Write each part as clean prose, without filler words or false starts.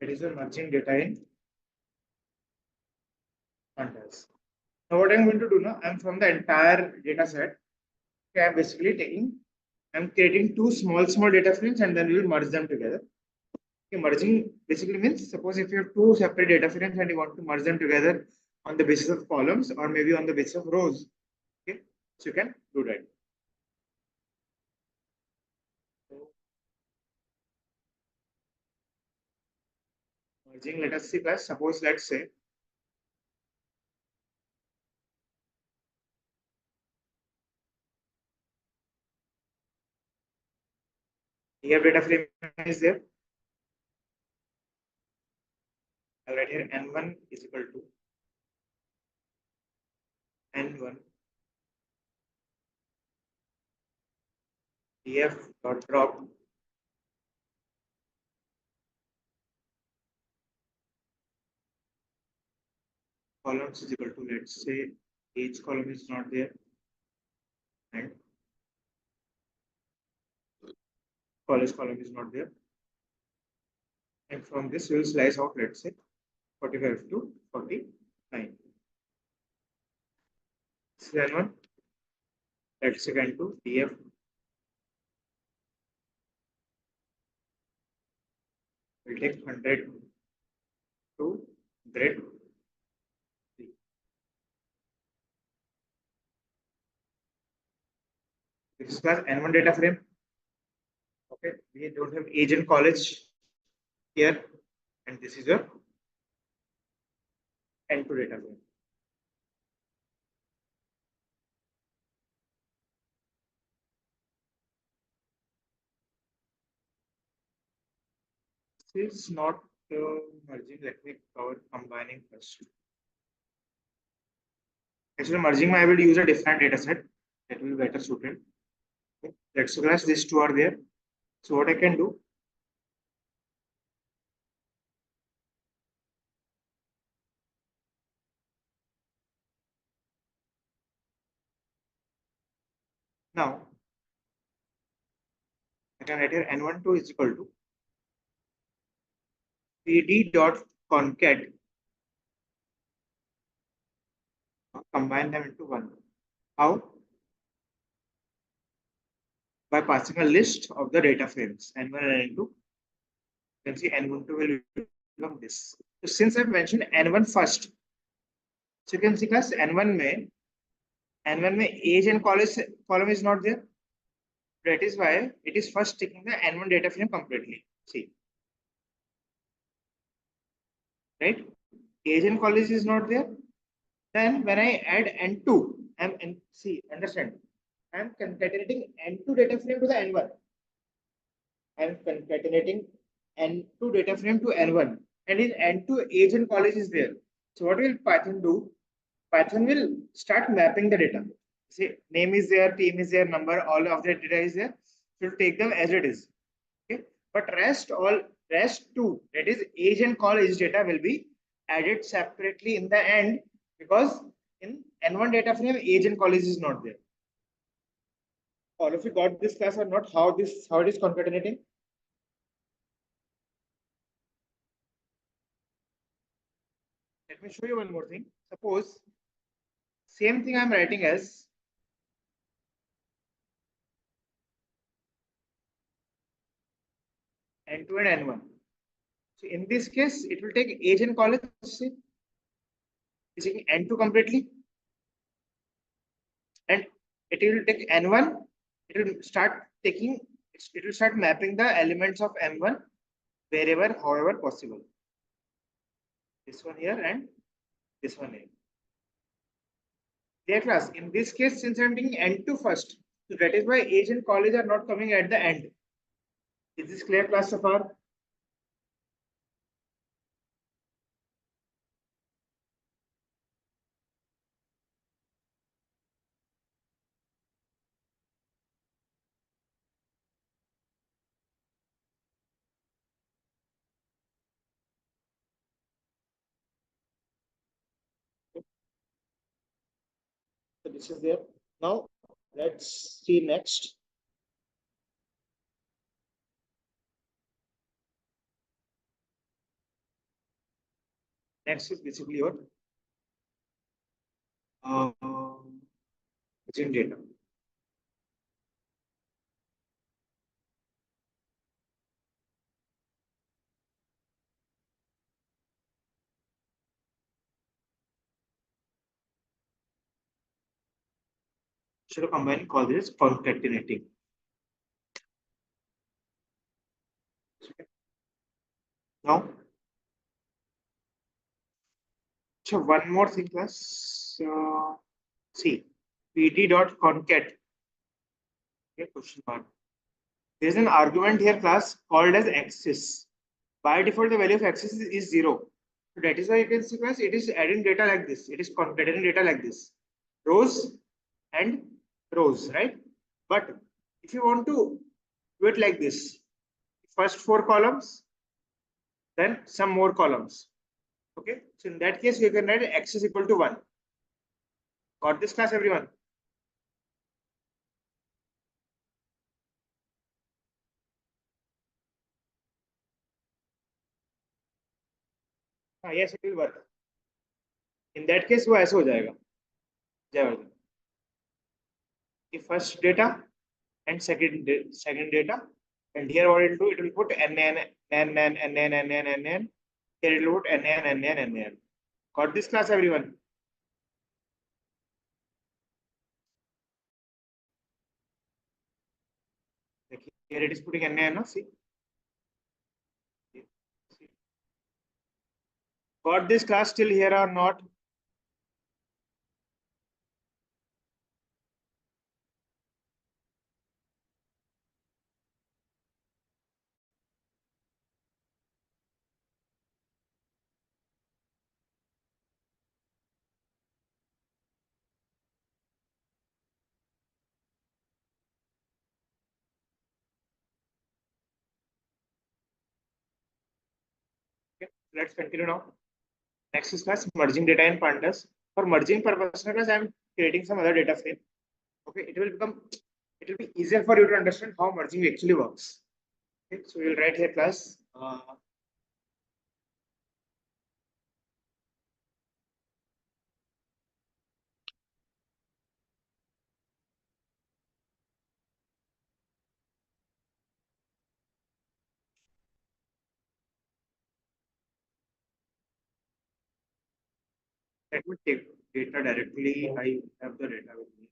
That is a merging data in quartiles. Now what I'm going to do now, I'm from the entire data set. Okay, I'm basically I'm creating two small data frames and then we will merge them together. Okay, merging basically means, suppose if you have two separate data frames and you want to merge them together on the basis of columns or maybe on the basis of rows. Okay, so you can do that. So, merging, let us see class. Suppose let's say here data frame is there. I'll write here n1 is equal to n1 df dot drop columns is equal to, let's say each column is not there and college column is not there. And from this we will slice out, let's say 45 to 49. This is n1. Let's say n2 df will take 100 to 100. This is class n1 data frame. Okay, we don't have age and college here, and this is your n2 data frame. This is not merging. Let me cover combining first. Actually, merging I will use a different data set that will be better suited. Okay. Let's suppose these two are there. So what I can do, now I can write here n12 is equal to pd dot concat, combine them into one. How? By passing a list of the data frames n1 and n2. You can see n12 will become this. So since I've mentioned n1 first, so you can see class n1 may age and college column is not there. That is why it is first taking the n1 data frame completely. See, right? Age and college is not there. Then when I add n2, understand, I'm concatenating n2 data frame to the n1. I'm concatenating n2 data frame to n1, and in n2 age and college is there. So what will Python do? Python will start mapping the data. See, name is there, team is there, number, all of the data is there. So we'll take them as it is. Okay, but rest two, that is age and college data, will be added separately in the end, because in n1 data frame age and college is not there. All of you got this class or not? How it is concatenating? Let me show you one more thing. Suppose same thing I'm writing as n2 and n1. So in this case, it will take age and college, see, is taking n2 completely, and it will take n1. It will start mapping the elements of m1 wherever, however possible. This one here and this one here. Dear class, in this case, since I'm taking n2 first, so that is why age and college are not coming at the end. Is this clear, class, so far? So this is there. Now let's see next. Next is basically your uh, data. Should combine call this concatenating. Now, so one more thing, class. See, pt dot concat. Okay, question mark. There is an argument here, class, called as axis. By default, the value of axis is 0. So that is why you can see, class, it is adding data like this. It is concatenating data like this. Rows and rows, right? But if you want to do it like this, first 4 columns, then some more columns. Okay, so in that case, you can write x is equal to 1. Got this, class, everyone? Yes, it will work. In that case, वो ऐसे हो जाएगा. जय first data and second data, and here what it will do, it will put n. Here it will put n. Got this, class, everyone? Here it is putting n. See. Got this, class, still here or not? Okay, let's continue now. Next is, class, merging data in pandas. For merging purpose, class, I am creating some other data frame. Okay, it will be easier for you to understand how merging actually works. Okay, so we will write here, class. Let me take data directly. I have the data with me.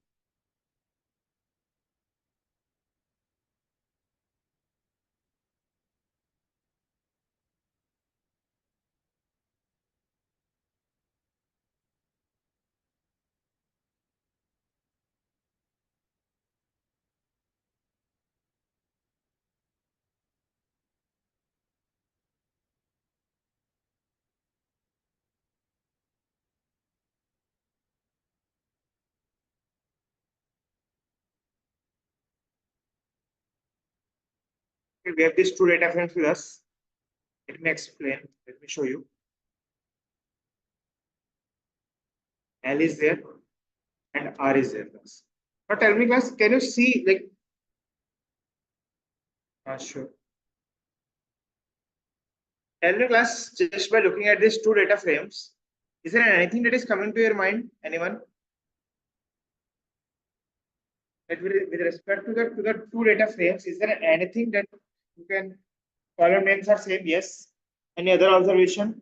Okay, we have these two data frames with us. Let me explain. Let me show you. L is there and R is there. Class. Now tell me, class, can you see like? Sure. Tell me, class, just by looking at these two data frames, is there anything that is coming to your mind? Anyone? That with respect to the two data frames, is there anything that you can column names are same? Yes. Any other observation?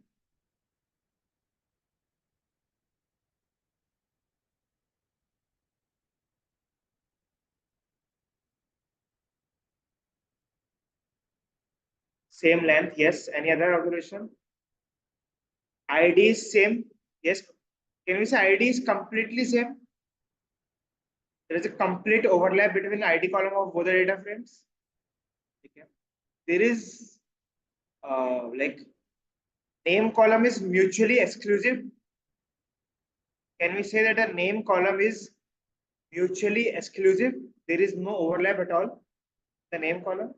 Same length, yes. Any other observation? ID is same, yes. Can we say ID is completely same? There is a complete overlap between ID column of both the data frames. Okay. There is like name column is mutually exclusive. Can we say that a name column is mutually exclusive? There is no overlap at all. The name column.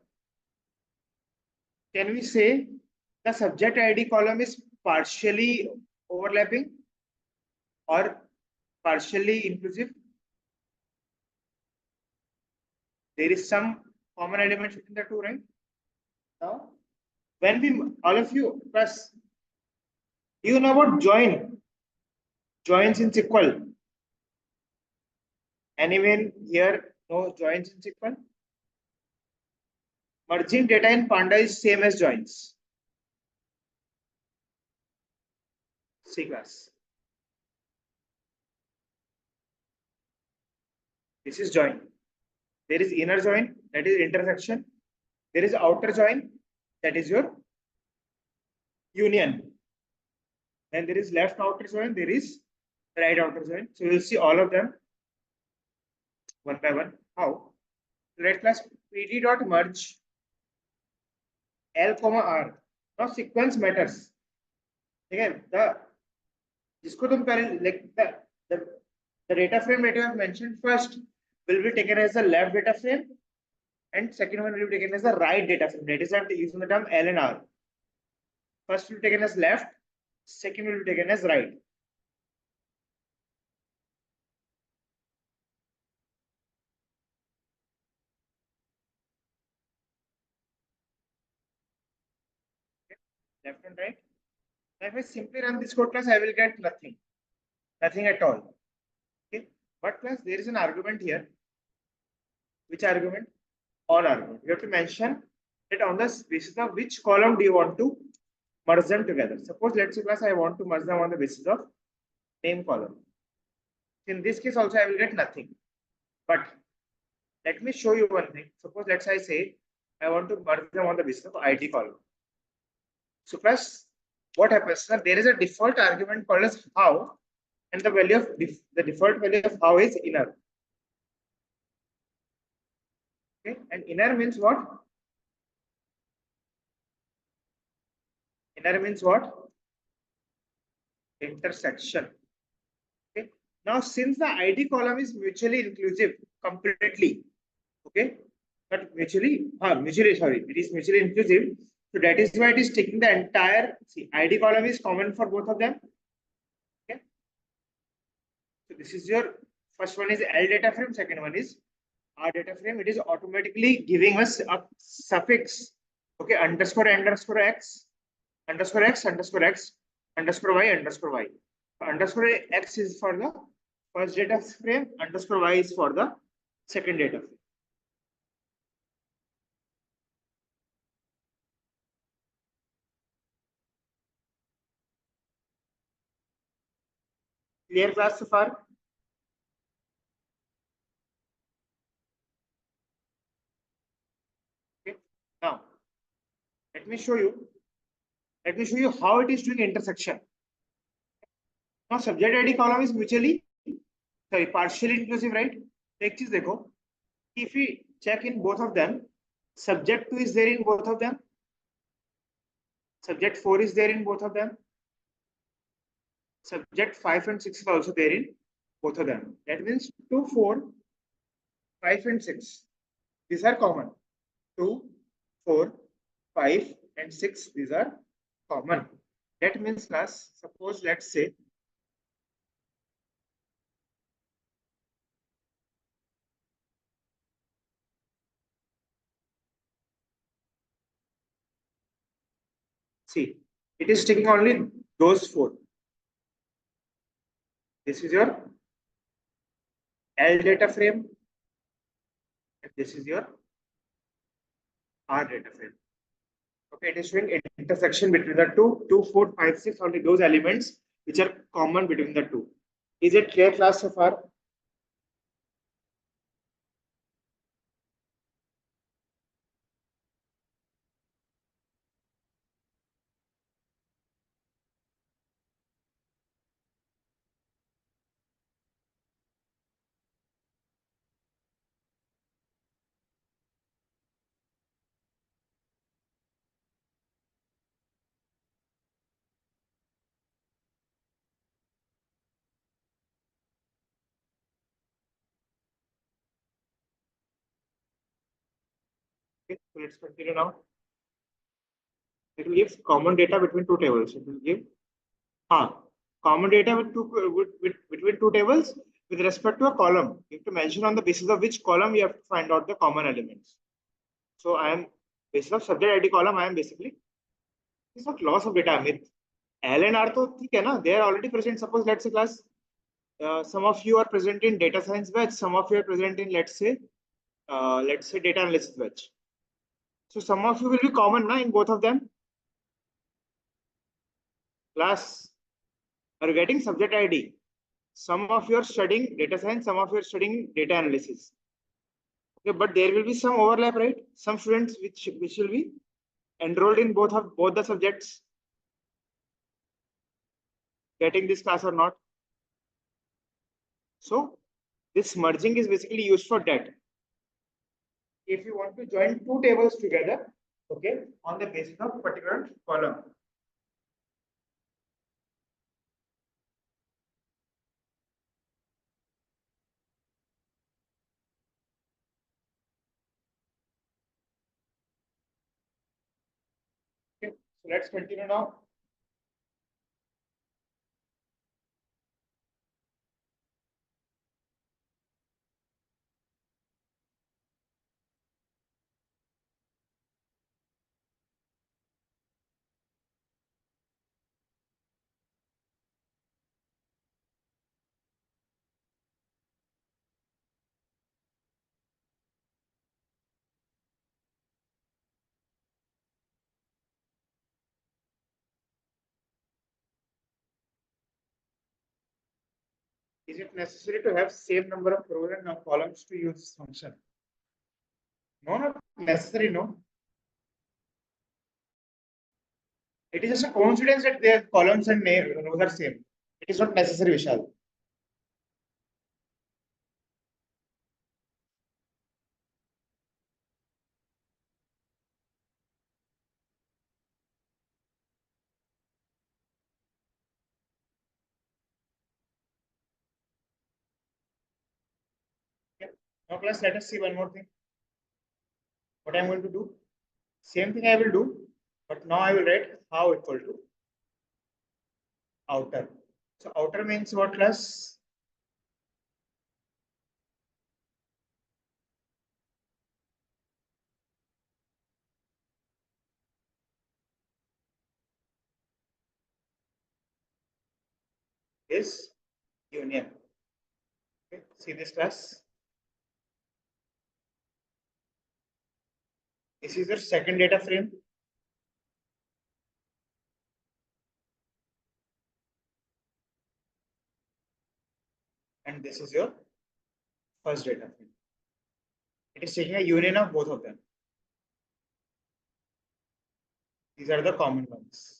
Can we say the subject ID column is partially overlapping or partially inclusive? There is some common element between the two, right? Now, when we all of you plus Do you know about join? Joins in SQL. Anyone here know joins in SQL? Merging data in Panda is same as joins. C class. This is join. There is inner join, that is intersection. There is outer join, that is your union. Then there is left outer join, there is right outer join. So you'll see all of them one by one. How? Let class pd dot merge L comma R. Now sequence matters. Again, जिसको तुम पहले like the data frame that you have mentioned first will be taken as the left data frame, and second one will be taken as the right data frame. That is, I'm using the term L and R. First will be taken as left, second will be taken as right. Left and right. Now if I simply run this code class, I will get nothing at all. Okay, but class there is an argument here. Which argument? On argument. You have to mention that on the basis of which column do you want to merge them together. Suppose let's say class I want to merge them on the basis of name column. In this case also I will get nothing. But let me show you one thing. Suppose let's say I want to merge them on the basis of ID column. So class, what happens? Now there is a default argument called as how, and the value of the default value of how is inner. Okay, and inner means what? Inner means what? Intersection. Okay. Now, since the ID column is mutually inclusive completely, okay, but it is mutually inclusive. So that is why it is taking the entire, see, ID column is common for both of them. Okay. So this is your first one is L data frame, second one is R data frame. It is automatically giving us a suffix, okay, underscore x, underscore x, underscore x, underscore y, underscore y. So underscore x is for the first data frame, underscore y is for the second data frame. Clear class so far? Okay. Now, let me show you how it is doing intersection. Now, subject ID column is partially inclusive, right? Take this, देखो. If we check in both of them, subject 2 is there in both of them. Subject 4 is there in both of them. Subject 5 and 6 is also there in both of them. That means 2, 4, 5 and 6. These are common. 2, 4, 5 and 6. These are common. That means class, suppose let's say see, it is taking only those 4. This is your L data frame, and this is your R data frame. Okay, it is showing intersection between the two, 2, 4, 5, 6, only those elements which are common between the two. Is it clear class so far? Okay, so let's continue now. It will give common data between two tables. It will give common data between two tables with respect to a column. You have to mention on the basis of which column you have to find out the common elements. So I am basis of subject ID column. I am basically, it's not loss of data, Amit. L and R तो ठीक है ना, they are already present. Suppose let's say class, some of you are present in data science batch, some of you are present in let's say data analysis batch. So some of you will be common na in both of them. Class, are you getting subject ID? Some of you are studying data science, some of you are studying data analysis. Okay, but there will be some overlap, right? Some students which will be enrolled in both the subjects, getting this class or not. So this merging is basically used for that. If you want to join two tables together, okay, on the basis of particular column. Okay, so let's continue now. Is it necessary to have same number of rows and columns to use this function? No, not necessary, no. It is just a coincidence that their columns and rows are same. It is not necessary, Vishal. Okay. Now class, let us see one more thing. What I am going to do? Same thing I will do, but now I will write how equal to outer. So outer means what class? Is union. Okay. See this class? This is your second data frame. And this is your first data frame. It is taking a union of both of them. These are the common ones.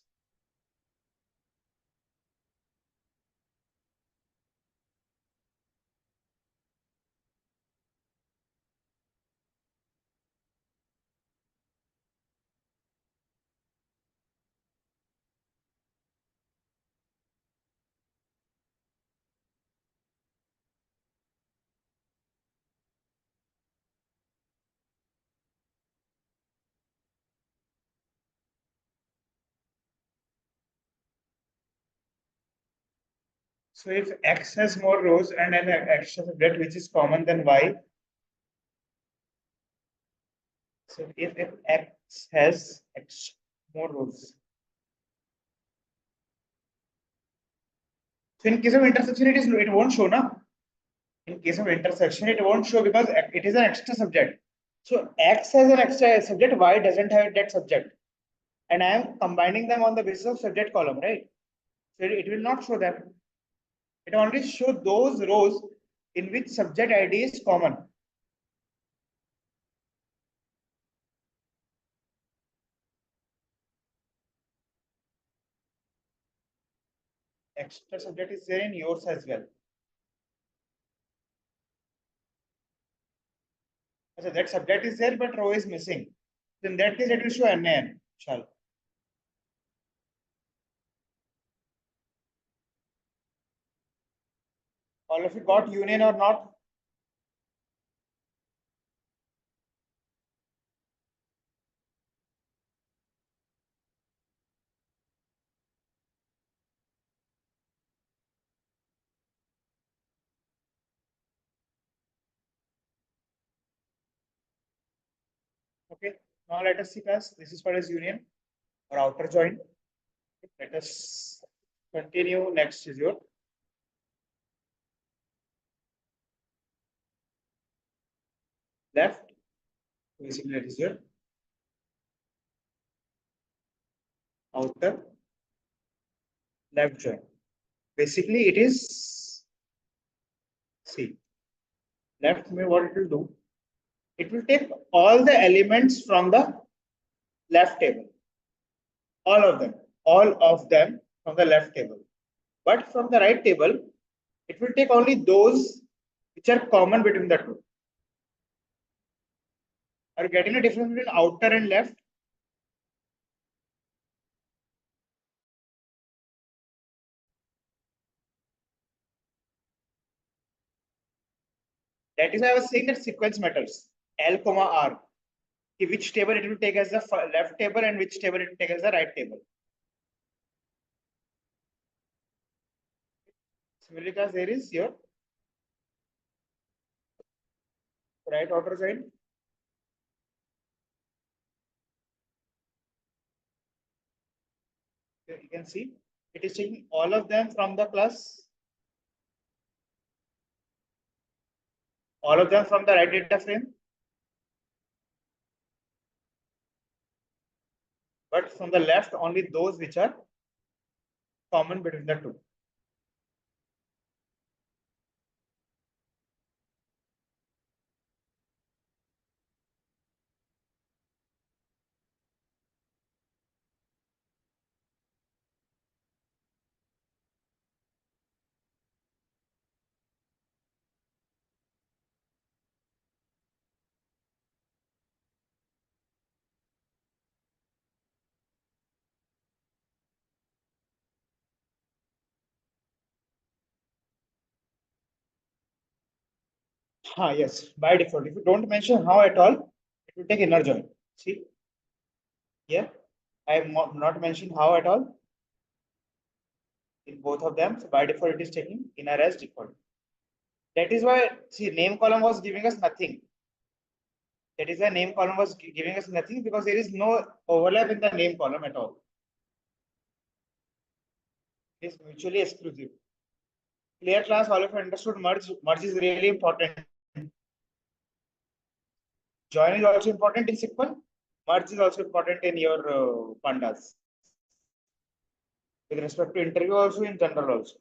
So if X has more rows and an extra subject which is common than Y, so if X has X more rows. So in case of intersection, it won't show, na? In case of intersection, it won't show because it is an extra subject. So X has an extra subject, Y doesn't have that subject. And I am combining them on the basis of subject column, right? So it will not show them. It only show those rows in which subject ID is common. Extra subject is there in yours as well. So that subject is there, but row is missing. In that case, it will show NaN. Shall. All of you got union or not? Okay. Now let us see class. This is called as union or outer join. Let us continue. Next is your left. Basically, that is your outer left join. Basically, it is, see, left me what it will do. It will take all the elements from the left table, all of them from the left table. But from the right table, it will take only those which are common between the two. Are you getting a difference between outer and left? That is why I was saying that sequence matters. L comma R. Which table it will take as the left table and which table it will take as the right table. Similarly, because there is your right order join. You can see it is taking all of them from the class, all of them from the right data frame, but from the left only those which are common between the two. Yes, by default. If you don't mention how at all, it will take inner join. See, here I have not mentioned how at all in both of them. So by default, it is taking inner as default. That is why, see, name column was giving us nothing. That is why name column was giving us nothing, because there is no overlap in the name column at all. It is mutually exclusive. Clear class, all of you understood. Merge is really important. Join is also important in SQL. Merge is also important in your pandas. With respect to interview also, in general also.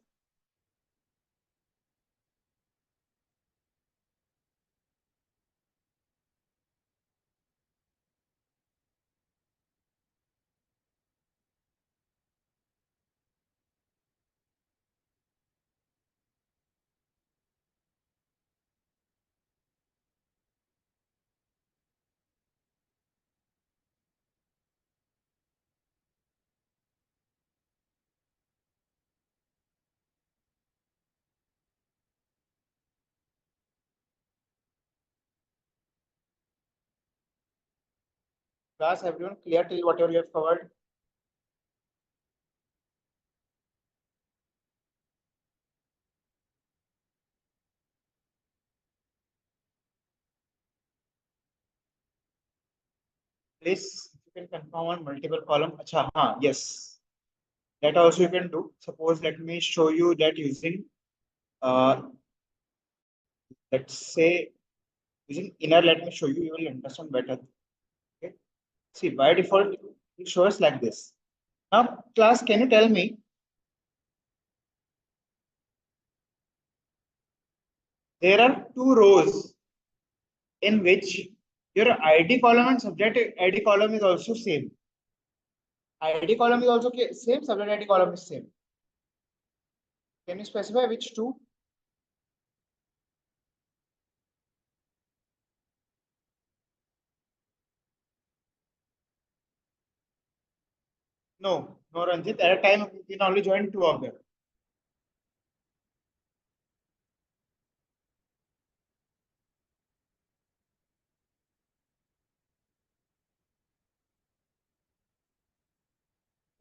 Class, everyone clear till whatever you have covered? Please, you can confirm on multiple column. Acha, yes. That also you can do. Suppose let me show you that using, let's say, using inner. Let me show you. You will understand better. Okay. See, by default, it shows like this. Now, class, can you tell me there are two rows in which your ID column and subject ID column is also same. ID column is also same, subject ID column is same. Can you specify which two? No, no, Ranjit. At a time, you can only join two of them.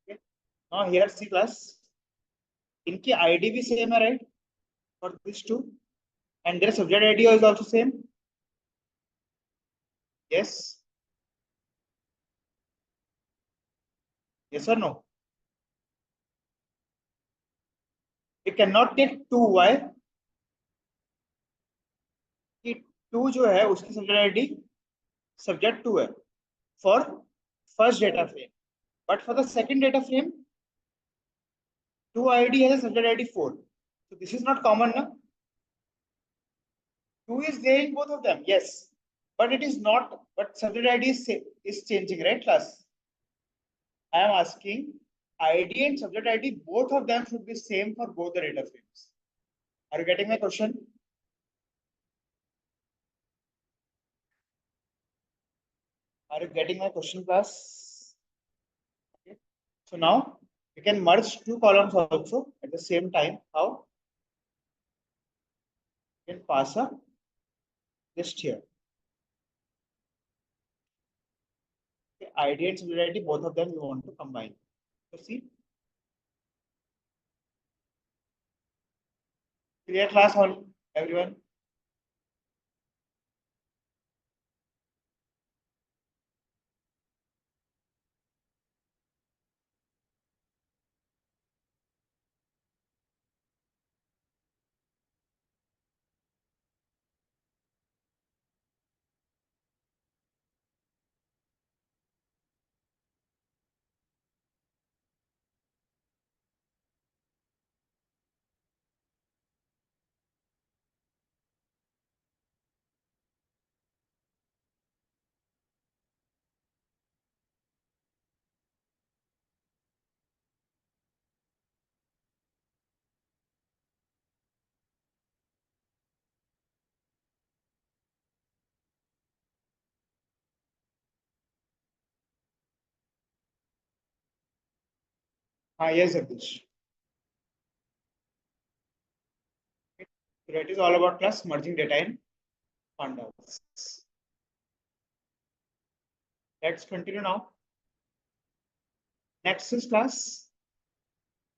Okay. Now here C class. इनकी ID भी same है, right? For these two, and their subject ID is also same. Yes. Yes or no? cannot take 2. Why? कि 2 जो है उसकी subject ID subject 2 है for first data frame, but for the second data frame 2 ID has a subject ID 4. So this is not common, na? 2 is there in both of them, yes, but it is not. But subject ID is changing, right, class? I am asking ID and subject ID, both of them should be same for both the data frames. Are you getting my question? Are you getting my question, class? Okay. So now we can merge 2 columns also at the same time. How? You can pass a list here. Okay. ID and subject ID, both of them you want to combine. So see. Clear, class, all everyone? Yes, Jagdish. So that is all about class merging data in pandas. Let's continue now. Next is class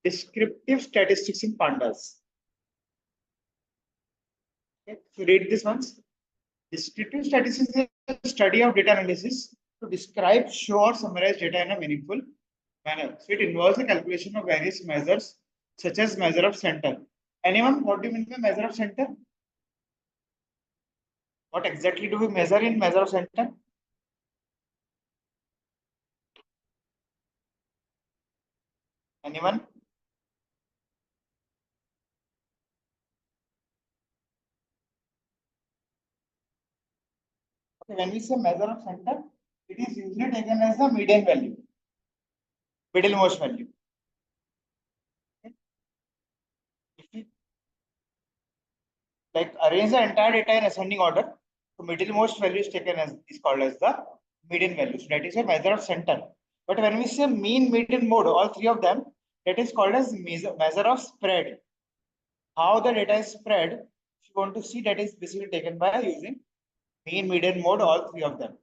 descriptive statistics in pandas. Okay, so read this once. Descriptive statistics is a study of data analysis to describe, show, or summarize data in a meaningful manner. So it involves the calculation of various measures, such as measure of center. Anyone, what do you mean by measure of center? What exactly do we measure in measure of center? Anyone? Okay, when we say measure of center, it is usually taken as the median value, middlemost value. Okay. If we like arrange the entire data in ascending order, so middlemost value is taken as is called as the median value. So that is a measure of center. But when we say mean, median, mode, all three of them, that is called as measure of spread. How the data is spread, if you want to see, that is basically taken by using mean, median, mode, all three of them.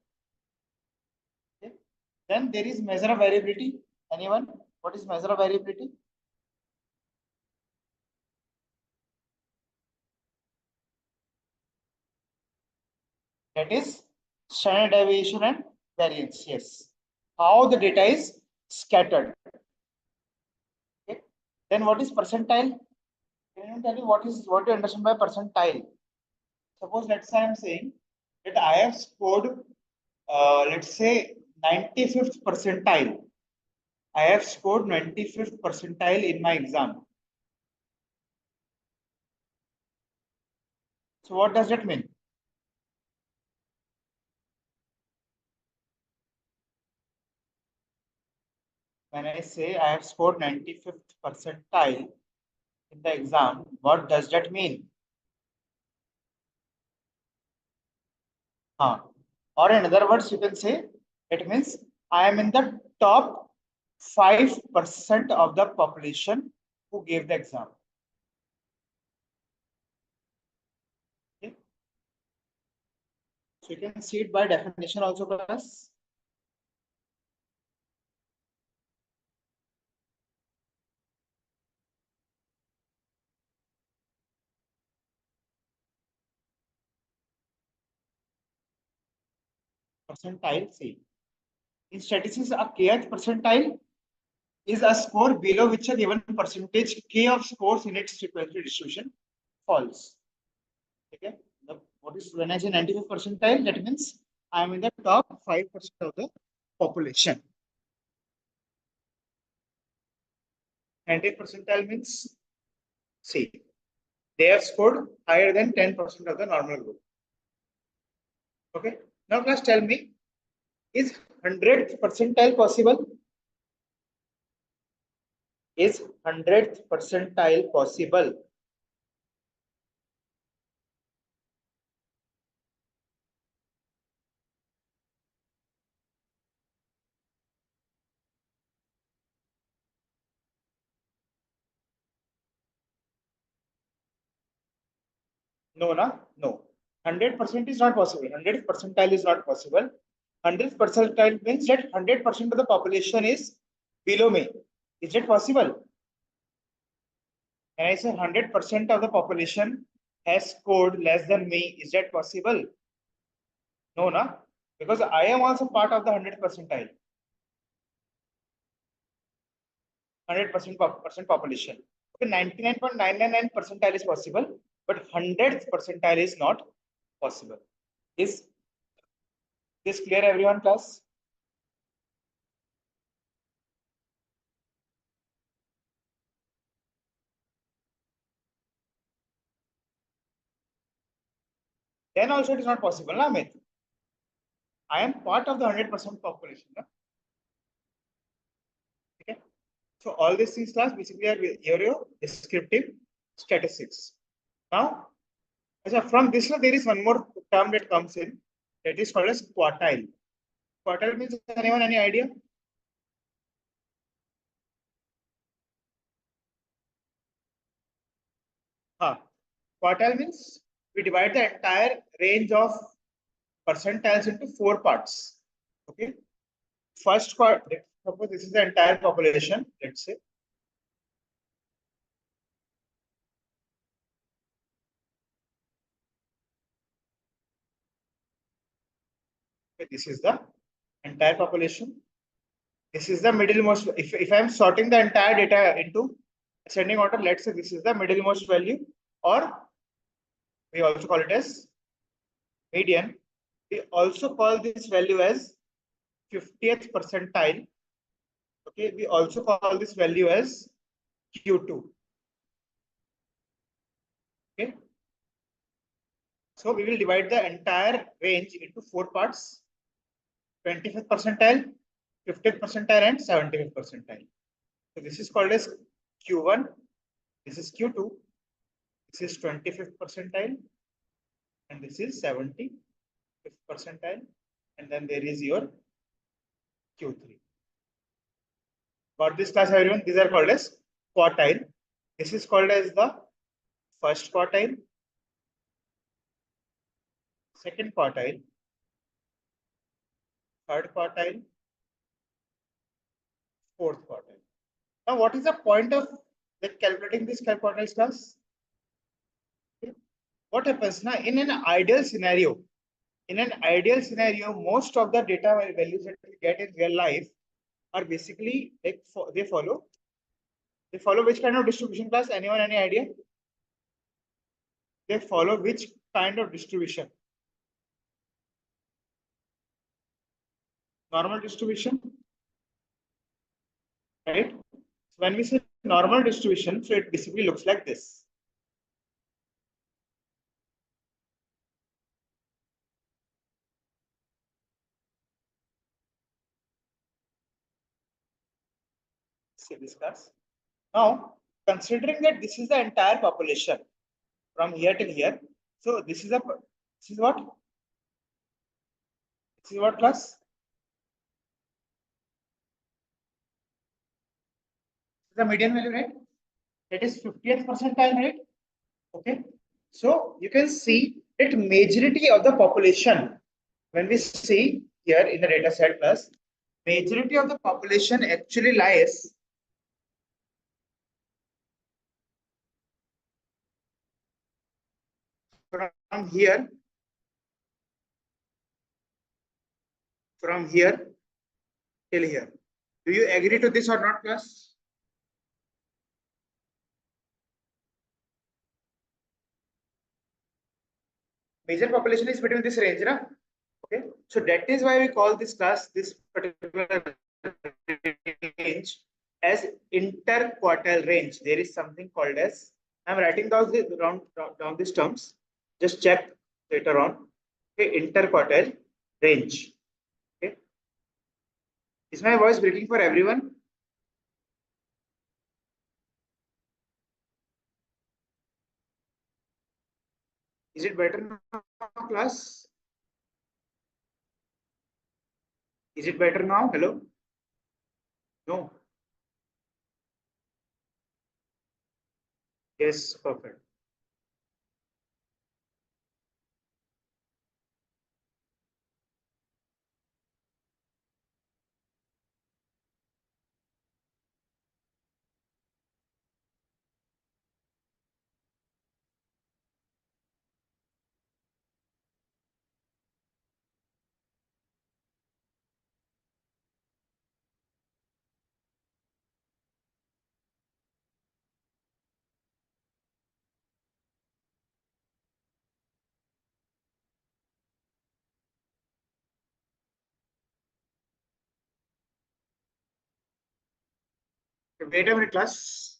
Okay. Then there is measure of variability. Anyone? What is measure of variability? That is standard deviation and variance. Yes. How the data is scattered. Okay. Then what is percentile? Can you tell me what do you understand by percentile? Suppose let's say I am saying that I have scored let's say 95th percentile. I have scored 95th percentile in my exam. So what does that mean? When I say I have scored 95th percentile in the exam, what does that mean? Or in other words, you can say it means I am in the top 5% of the population who gave the exam. Okay. So you can see it by definition also, class. Percentile, see. In statistics, a kth percentile is a score below which a given percentage k of scores in its frequency distribution falls. Okay. What is when I say 95th percentile, that means I am in the top 5% of the population. 90th percentile means, see, they have scored higher than 10% of the normal group. Okay. Now class, tell me, is 100th percentile possible? Is 100th percentile possible? No, na? No. 100% is not possible. 100th percentile is not possible. 100th percentile means that 100% of the population is below me. Is it possible? When I say 100% of the population has scored less than me, is that possible? No, na? Because I am also part of the 100th percentile. 100% population. Okay, 99.999 percentile is possible, but 100th percentile is not possible. Is this clear, everyone, class? Then also it is not possible, na, Amit? I am part of the 100% population. Na? Okay. So all these things, class, basically are your descriptive statistics. Now, from this there is one more term that comes in, that is called as quartile. Quartile means, anyone any idea? Quartile means we divide the entire range of percentiles into 4 parts. Okay. First part, suppose this is the entire population, let's say. Okay, this is the entire population. This is the middlemost. If I am sorting the entire data into ascending order, let's say this is the middlemost value, or we also call it as median. We also call this value as 50th percentile. Okay, we also call this value as Q2. Okay. So we will divide the entire range into 4 parts: 25th percentile, 50th percentile, and 75th percentile. So this is called as Q1, this is Q2, this is 25th percentile, and this is 75th percentile, and then there is your Q3. Got this, class, everyone? These are called as quartile. This is called as the first quartile, second quartile, third quartile, fourth quartile. Now, what is the point of calculating this quartiles, class? What happens now in an ideal scenario? In an ideal scenario, most of the data values that we get in real life are basically like they follow which kind of distribution, class? Anyone any idea? They follow which kind of distribution? Normal distribution, right? So when we say normal distribution, so it basically looks like this. See this, class. Now, considering that this is the entire population from here till here, so this is what? This is what, class? The median value, right? That is 50th percentile, right? Okay. So you can see that majority of the population, when we see here in the data set, plus majority of the population actually lies from here till here. Do you agree to this or not, class? Major population is between this range, na? Okay. So that is why we call this class, this particular range, as interquartile range. There is something called as, I'm writing down these terms. Just check later on. Okay, interquartile range. Okay. Is my voice breaking for everyone? Is it better now, class? Is it better now? Hello? No. Yes, perfect. Wait a minute, class.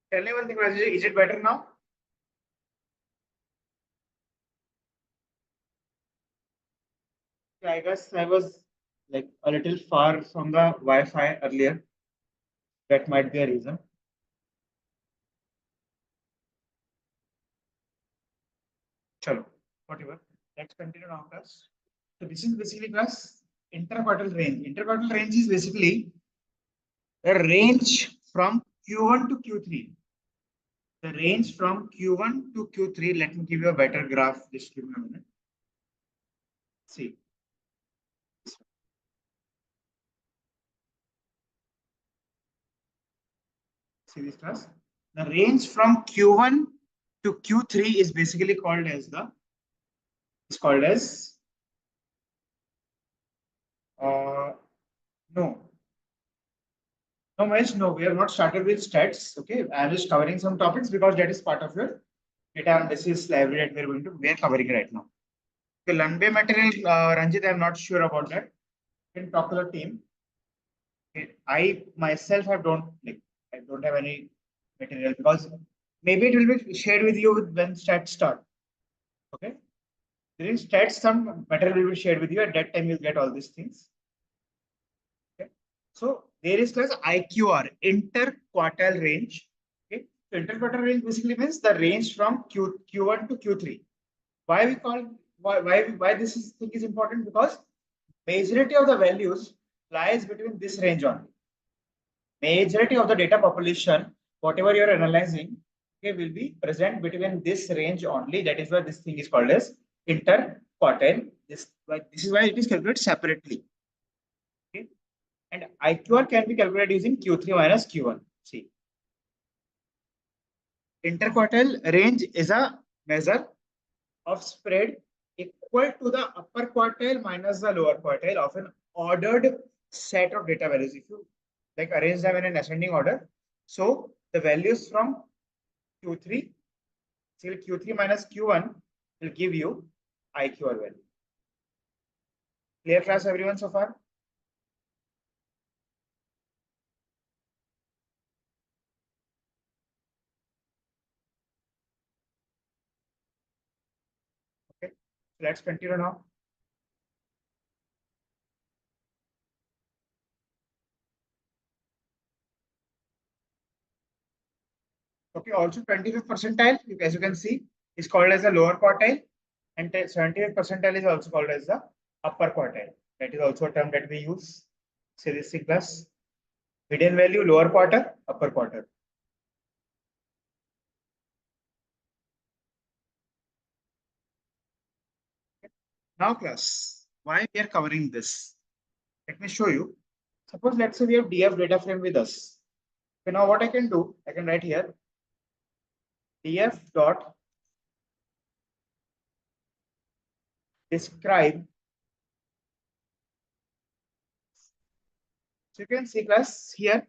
Tell me one thing, Rajesh, is it better now? Yeah, I guess I was like a little far from the Wi-Fi earlier. That might be a reason. Chalo, whatever. Let's continue now, class. So this is basically class interquartile range. Interquartile range is basically the range from Q1 to Q3. The range from Q1 to Q3. Let me give you a better graph. Just give me a minute. See. See this class? The range from Q1 to Q3 is basically called as uh, no. No, Mahesh, no, we have not started with stats. Okay, I'm just covering some topics because that is part of your data analysis library that we are covering right now. The Lunbe material, Ranjit, I'm not sure about that. You can talk to the team. Okay. I myself I don't have any material because maybe it will be shared with you when stats start. Okay. During stats, some material will be shared with you. At that time, you'll get all these things. Okay. So there is class IQR, interquartile range. Okay. So interquartile range basically means the range from Q1 to Q3. Why we call why thing is important? Because majority of the values lies between this range only. Majority of the data population, whatever you are analyzing, okay, will be present between this range only. That is why this thing is called as interquartile. This is why it is calculated separately. Okay. And IQR can be calculated using Q3 minus Q1. See, interquartile range is a measure of spread equal to the upper quartile minus the lower quartile of an ordered set of data values. If you like arrange them in an ascending order, so the values from Q3, so Q3 minus Q1 will give you IQR value. Clear class everyone so far? Okay, so let's continue now. Okay, also 25th percentile, as you can see, is called as a lower quartile, and 75th percentile is also called as the upper quartile. That is also a term that we use. Say this C class. Median value, lower quarter, upper quarter. Now class, why we are covering this? Let me show you. Suppose let's say we have DF data frame with us. Okay, now what I can do, I can write here DF dot describe. So you can see class here,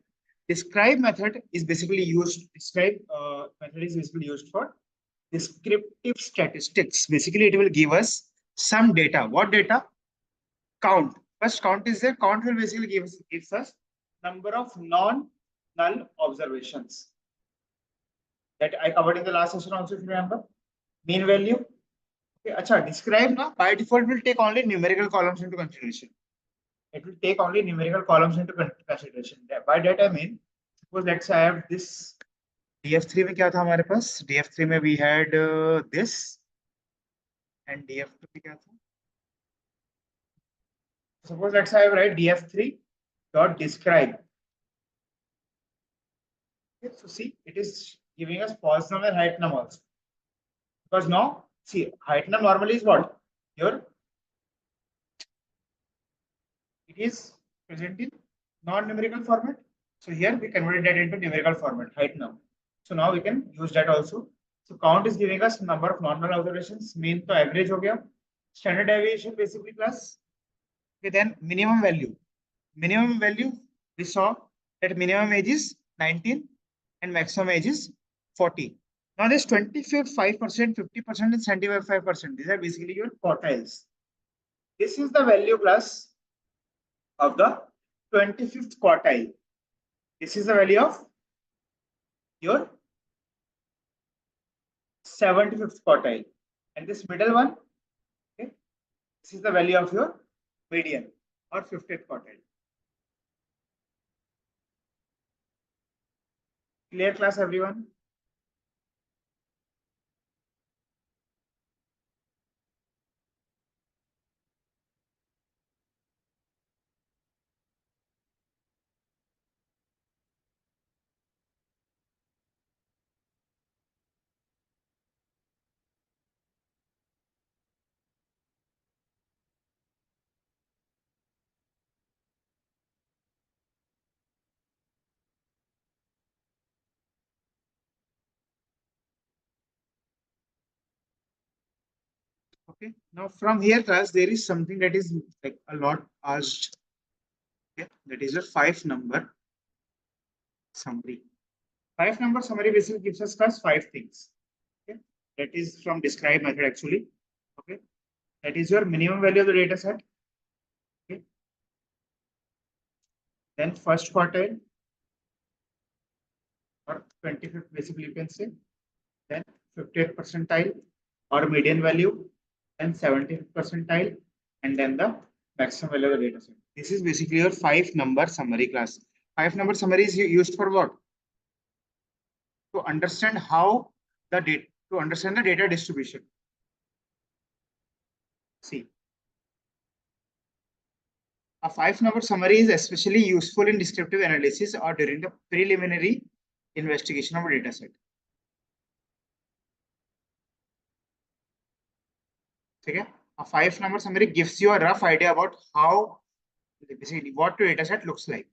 describe method is basically used, describe method is basically used for descriptive statistics. Basically, it will give us some data. What data? Count. First count is there. Count will basically gives us number of non-null observations that I covered in the last session also, if you remember. Mean value. Okay, acha, describe now by default will take only numerical columns into consideration. It will take only numerical columns into consideration. By that I mean, suppose let's say I have this DF3 में क्या था हमारे पास? DF3 में we had this, and DF2 में क्या था? Suppose let's say I write DF3 dot describe. Okay, so see, it is giving us false num and height num also. Because now, see, height num normally is what? Your it is present in non-numerical format. So here we converted that into numerical format, height num. So now we can use that also. So count is giving us number of non-null observations. Mean to average हो गया. Standard deviation basically class. Okay, then minimum value. Minimum value we saw that minimum age is 19 and maximum age is 40. Now this 25%, 5%, 50% and 75%. These are basically your quartiles. This is the value class of the 25th quartile. This is the value of your 75th quartile. And this middle one, okay, this is the value of your median or 50th quartile. Clear class everyone? Okay. Now from here class, there is something that is like a lot asked. Okay. That is a 5-number summary. 5-number summary basically gives us class 5 things. Okay. That is from describe method actually. Okay. That is your minimum value of the data set. Okay. Then first quartile or 25th basically you can say. Then 50th percentile or median value, then 70th percentile, and then the maximum value of the data set. This is basically your 5-number summary class. 5-number summary is used for what? To understand how the data, to understand the data distribution. See, a 5-number summary is especially useful in descriptive analysis or during the preliminary investigation of a data set. Okay? A 5-number summary gives you a rough idea about how basically what your data set looks like.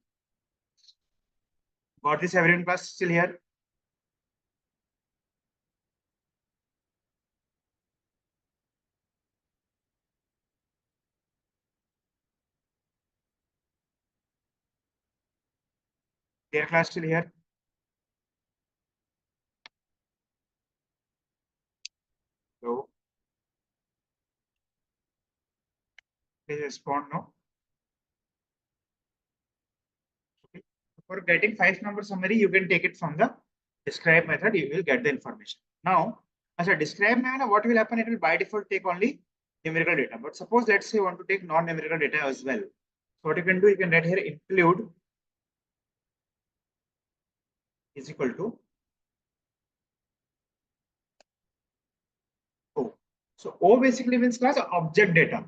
Got this everyone class still here? Their class still here? Please respond no. Okay. For getting 5-number summary, you can take it from the describe method. You will get the information. Now, as a describe method, what will happen? It will by default take only numerical data. But suppose let's say you want to take non-numerical data as well. So what you can do, you can write here include is equal to O. So O basically means class object data.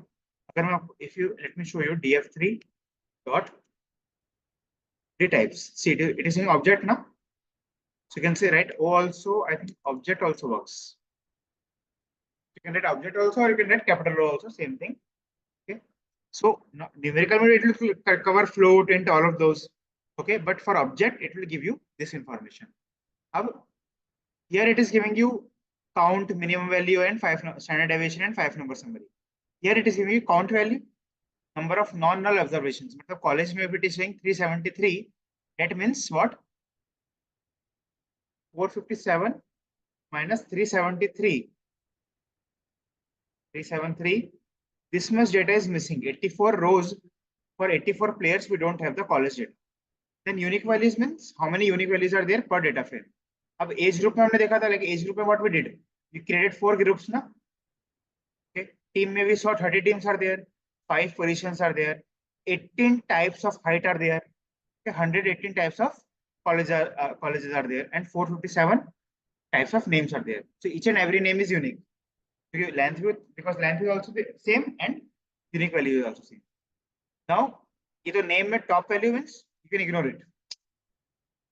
If you let me show you df3 dot types. See, it is an object now. So you can say right O also. I think object also works. You can write object also, or you can write capital O also. Same thing. Okay. So numerical mode it will cover float and all of those. Okay, but for object it will give you this information. Here it is giving you count, minimum value, and standard deviation and 5-number summary. Here it is giving you count value, number of non-null observations. But the college may be saying 373. That means what? 457 minus 373. 373. This much data is missing. 84 rows for 84 players. We don't have the college data. Then unique values means how many unique values are there per data frame. अब age group में हमने देखा था, like age group में what we did, we created 4 groups ना. Okay, team में we saw 30 teams are there, 5 positions are there, 18 types of height are there, okay, 118 types of colleges are there, and 457 types of names are there. So each and every name is unique. Okay, because length is also the same and unique value is also same. Now either name में top value means you can ignore it.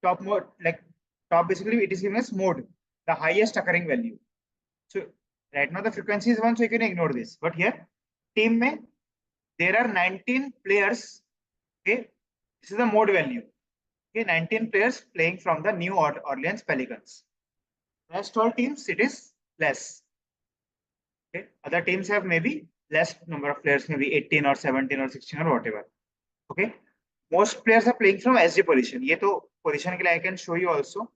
Top mode, like top basically it is given as mode, the highest occurring value. So right now the frequency is 1, so you can ignore this. But here team में there are 19 players. Okay, this is the mode value. Okay, 19 players playing from the New Orleans Pelicans. Rest all teams it is less. Okay, other teams have maybe less number of players, maybe 18 or 17 or 16 or whatever. Okay, most players are playing from SG position. ये तो position के लिए I can show you also.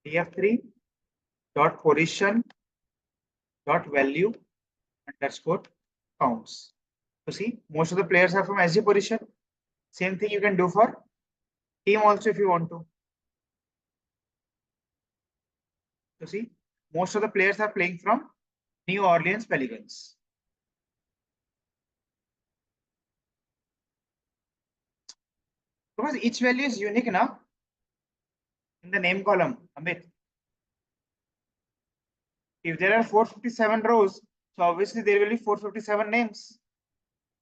df3 dot position dot value underscore counts. So see, most of the players are from SG position. Same thing you can do for team also if you want to. So see, most of the players are playing from New Orleans Pelicans. Because each value is unique now in the name column, Amit. If there are 457 rows, so obviously there will be 457 names.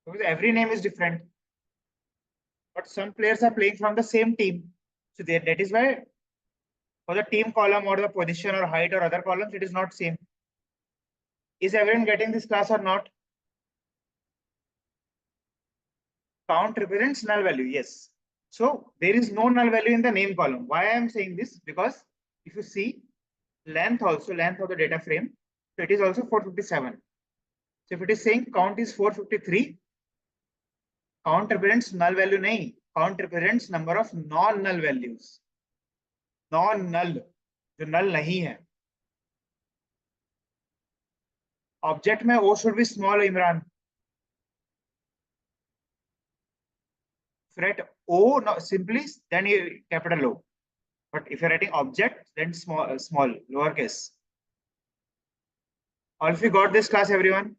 Because every name is different. But some players are playing from the same team. So that is why for the team column or the position or height or other columns, it is not same. Is everyone getting this class or not? Count represents null value, yes. So there is no null value in the name column. Why I am saying this? Because if you see length of the data frame, so it is also 457. So if it is saying count is 453, count represents null value nahi. Count represents number of non-null values. Non-null, जो null नहीं है. Object में O should be small, Imran. Write O no, simply, then you capital O. But if you're writing object, then small, lowercase. All of you got this class, everyone?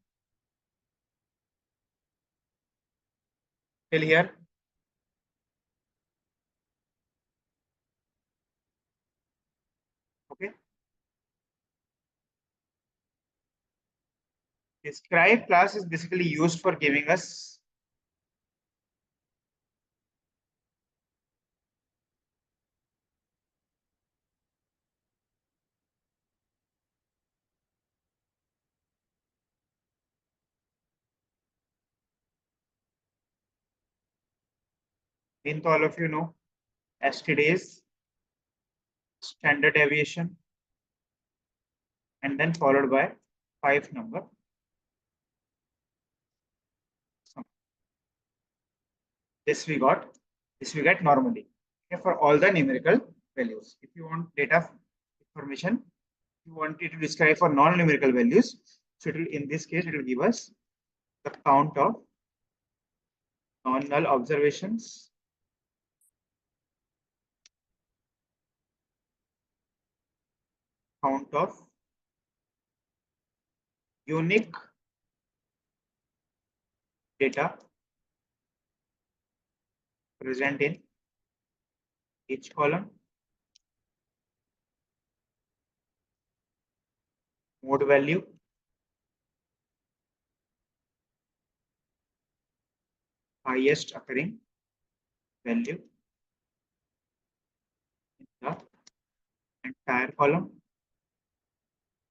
Till here? Okay. Describe class is basically used for giving us in all of you know STDs, standard deviation, and then followed by 5-number. This we get normally. Okay, for all the numerical values. If you want data information, you want it to describe for non-numerical values. So it will, in this case, it will give us the count of non-null observations count of unique data present in each column, mode value, highest occurring value in the entire column,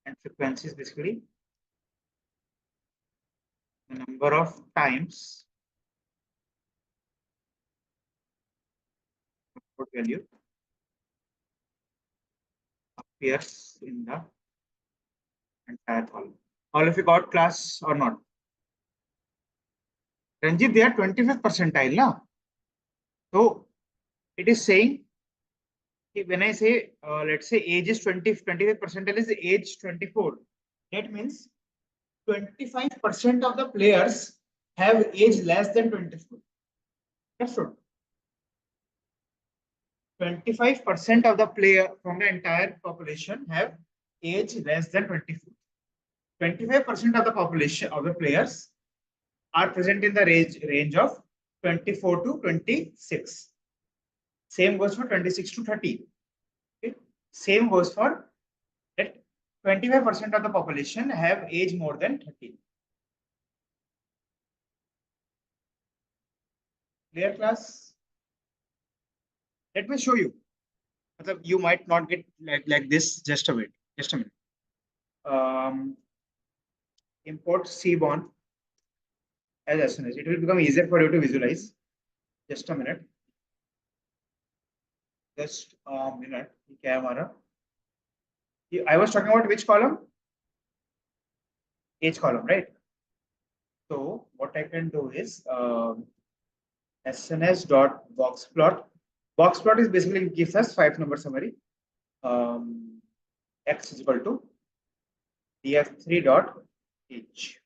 and frequency is basically the number of times mode value appears in the entire column. All of you got class or not? Ranjit, they are 25th percentile, na? So it is saying when I say, let's say age is 20, 25th percentile is age 24. That means 25% of the players have age less than 24. That's true. 25% of the player from the entire population have age less than 24. 25% of the population of the players are present in the range of 24 to 26. Same goes for 26 to 30. Okay? Same goes for that 25% of the population have age more than 30. Clear class? Let me show you. You might not get like this. Just a minute. Just a minute. Import Cbon as SNS. It will become easier for you to visualize. Just a minute. Just a minute. क्या है हमारा? I was talking about which column? Age column, right? So what I can do is SNS dot boxplot. Boxplot is basically gives us 5-number summary. X is equal to df3 dot age.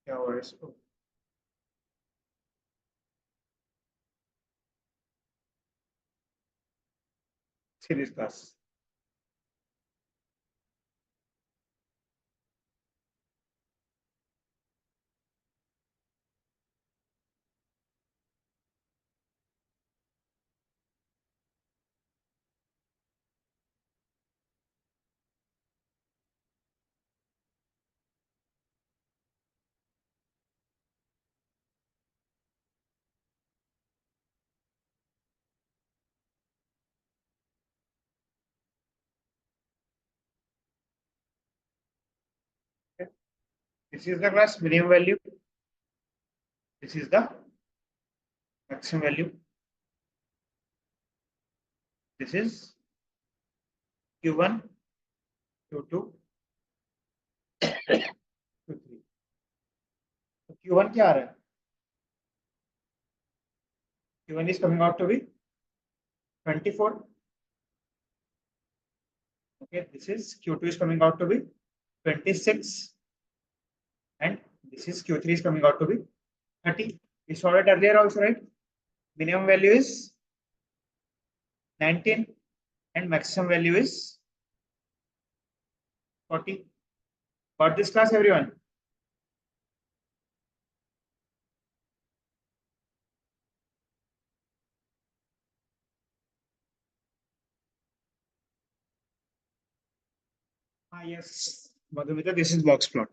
क्या हो रहा है इसको? Series class. Okay. This is the class minimum value. This is the maximum value. This is Q1, Q2, Q3. So Q1 क्या आ रहा है? Q1 is coming out to be 24. Okay, this is Q2 is coming out to be 26, and this is Q3 is coming out to be 30. We saw it earlier also, right? Minimum value is 19 and maximum value is 40. Got this class, everyone? Yes, Madhumita, this is box plot.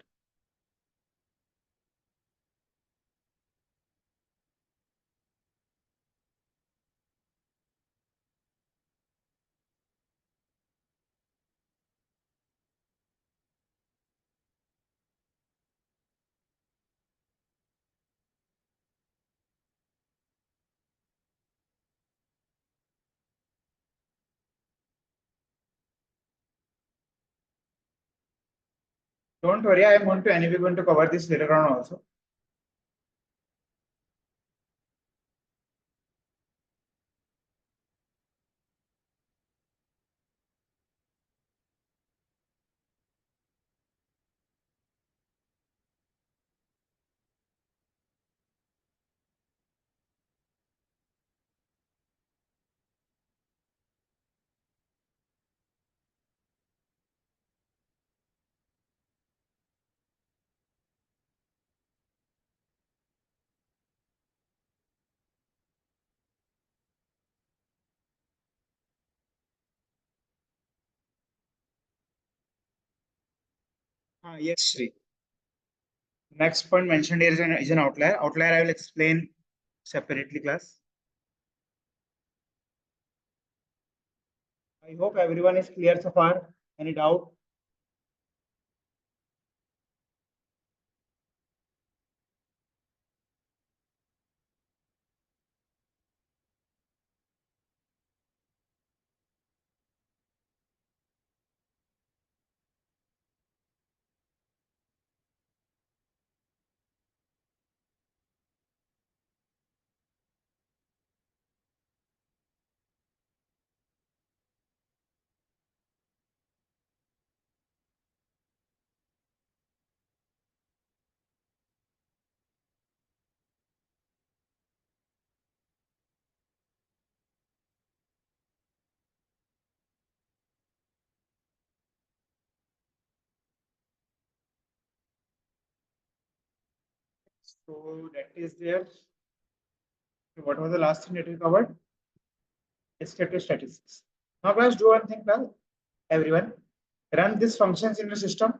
Don't worry, I am going to anyway going to cover this later on also. Yes, Sri. Next point mentioned here is an outlier. Outlier I will explain separately, class. I hope everyone is clear so far. Any doubt? So that is there. What was the last thing that we covered? Descriptive statistics. Now, guys, do one thing, well, everyone. Run these functions in the system.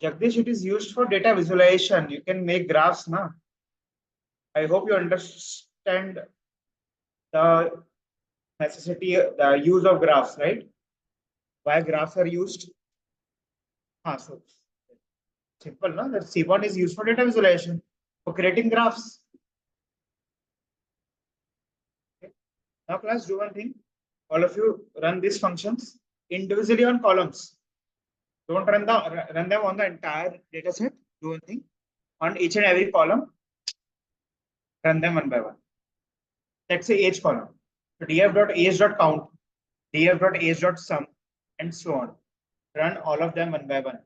Jagdish, it is used for data visualization. You can make graphs now. I hope you understand the necessity, the use of graphs, right? Why graphs are used? So simple, no? That C1 is used for data visualization, for creating graphs. Okay. Now, class, do one thing. All of you run these functions individually on columns. Don't run them on the entire data set. Do one thing. On each and every column, run them one by one. Let's say age column. So df.age.count, df.age.sum, and so on. Run all of them one by one.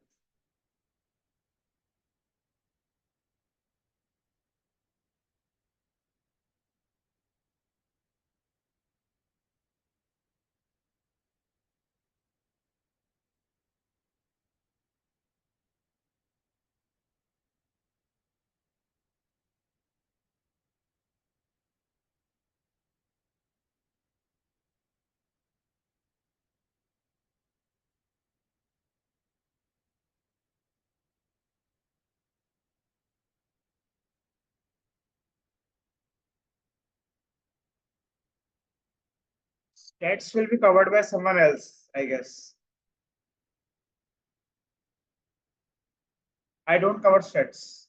Stats will be covered by someone else, I guess. I don't cover stats.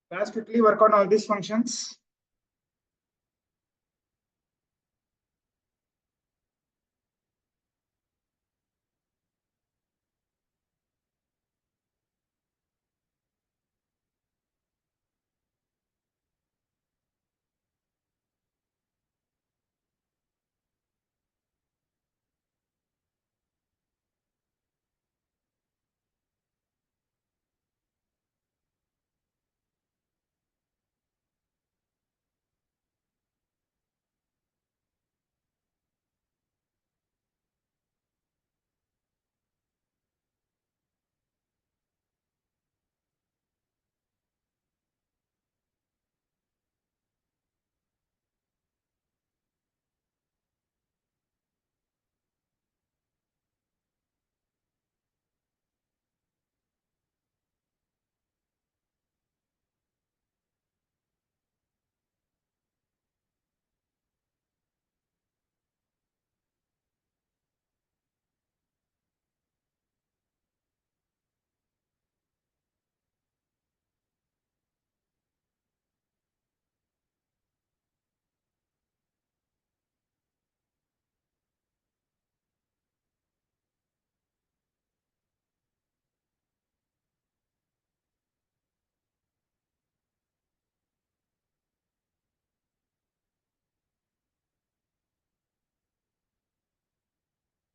Let's quickly work on all these functions.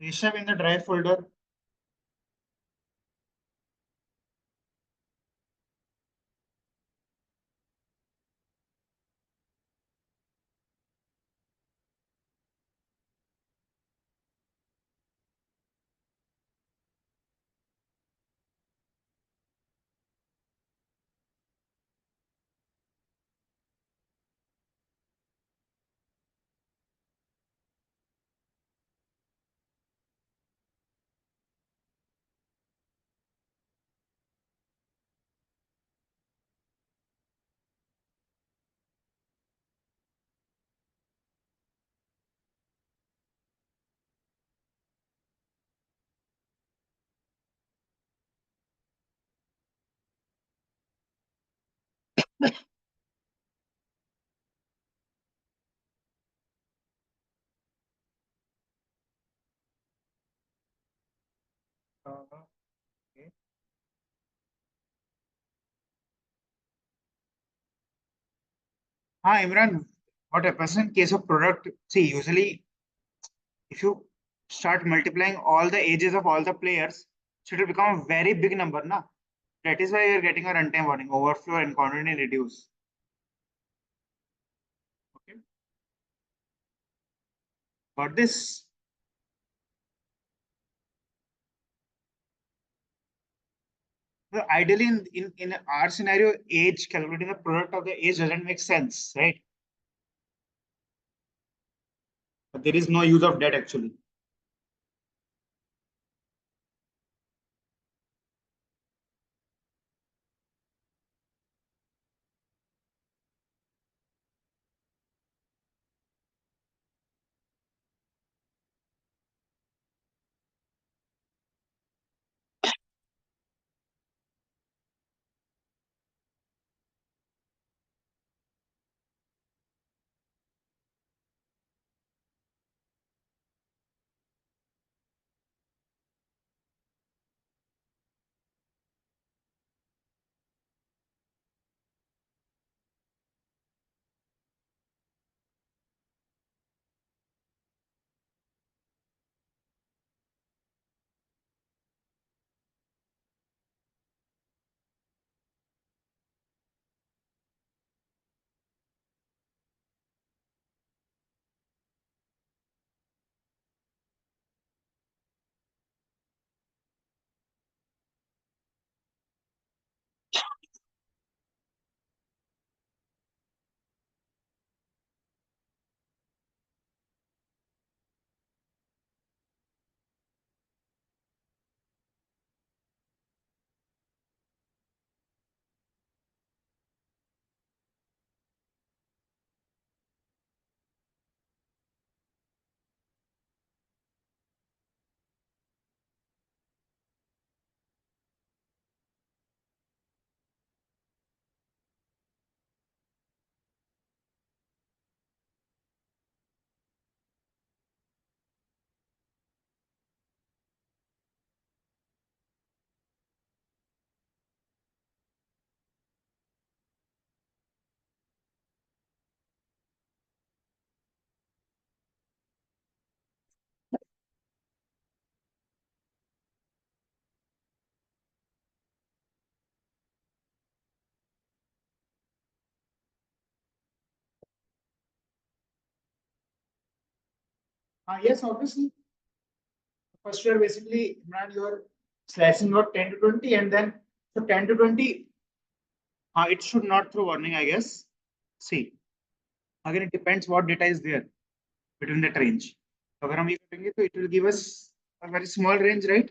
Rishabh in the drive folder. Okay. Imran, what happens in case of product? See, usually if you start multiplying all the ages of all the players, so it will become a very big number, na? That is why you're getting a runtime warning, overflow and quantity reduce. Okay. Got this? So ideally, in our scenario, age calculating the product of the age doesn't make sense, right? But there is no use of that actually. Yes, obviously. First, you're basically, Imran, you're slashing out 10 to 20, and then so 10 to 20, it should not throw warning, I guess. See, again, it depends what data is there between that range. अगर हम ये करेंगे तो it will give us a very small range, right?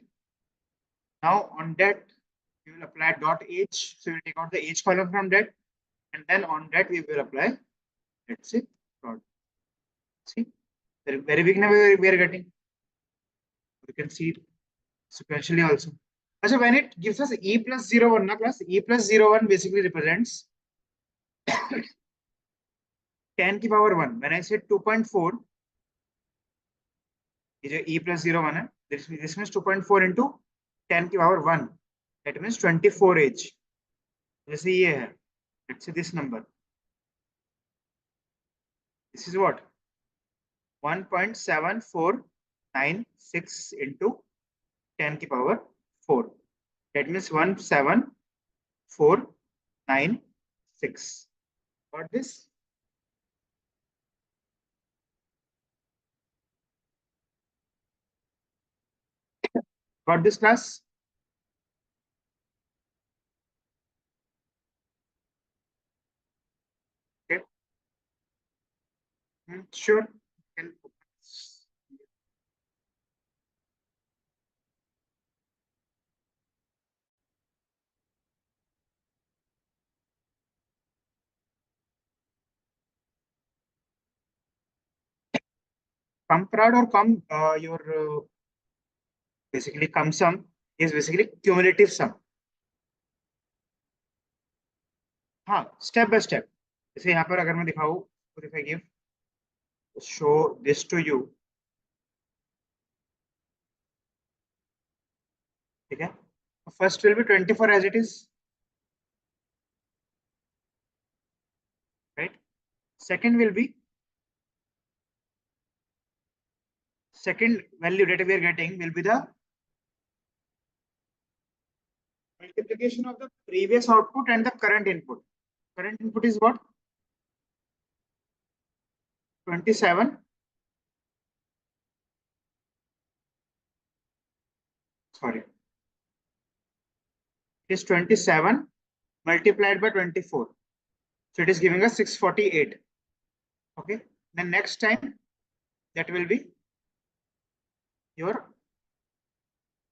Now on that, we will apply dot age. So we'll take out the age column from that, and then on that we will apply, let's say, dot. See, very big number we are getting. You can see it sequentially also. So when it gives us e plus 0, 1 na class, e plus 0, 1 basically represents 10 की power 1. When I said 2.4, ये जो e plus 0, 1 है, this means 2.4 into 10 की power 1. That means 24 age. जैसे ये है, let's say this number. This is what? 1.74 96 into 10 की power 4. That means 17496. Got this? Got this, class? Okay. Sure. Can comprad or your basically cum sum is basically cumulative sum. हाँ, step by step. जैसे यहाँ पर अगर मैं दिखाऊँ, if I give show this to you, ठीक है? First will be 24 as it is, right? Second will be second value that we are getting will be the multiplication of the previous output and the current input. Current input is what? 27. Sorry. It is 27 multiplied by 24. So it is giving us 648. Okay. Then next time that will be your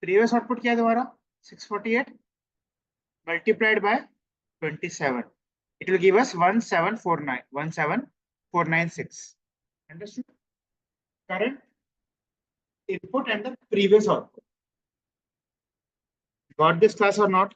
previous output क्या है दोबारा? 648 multiplied by 27. It will give us 17496. Understood? Current input and the previous output. Got this, class, or not?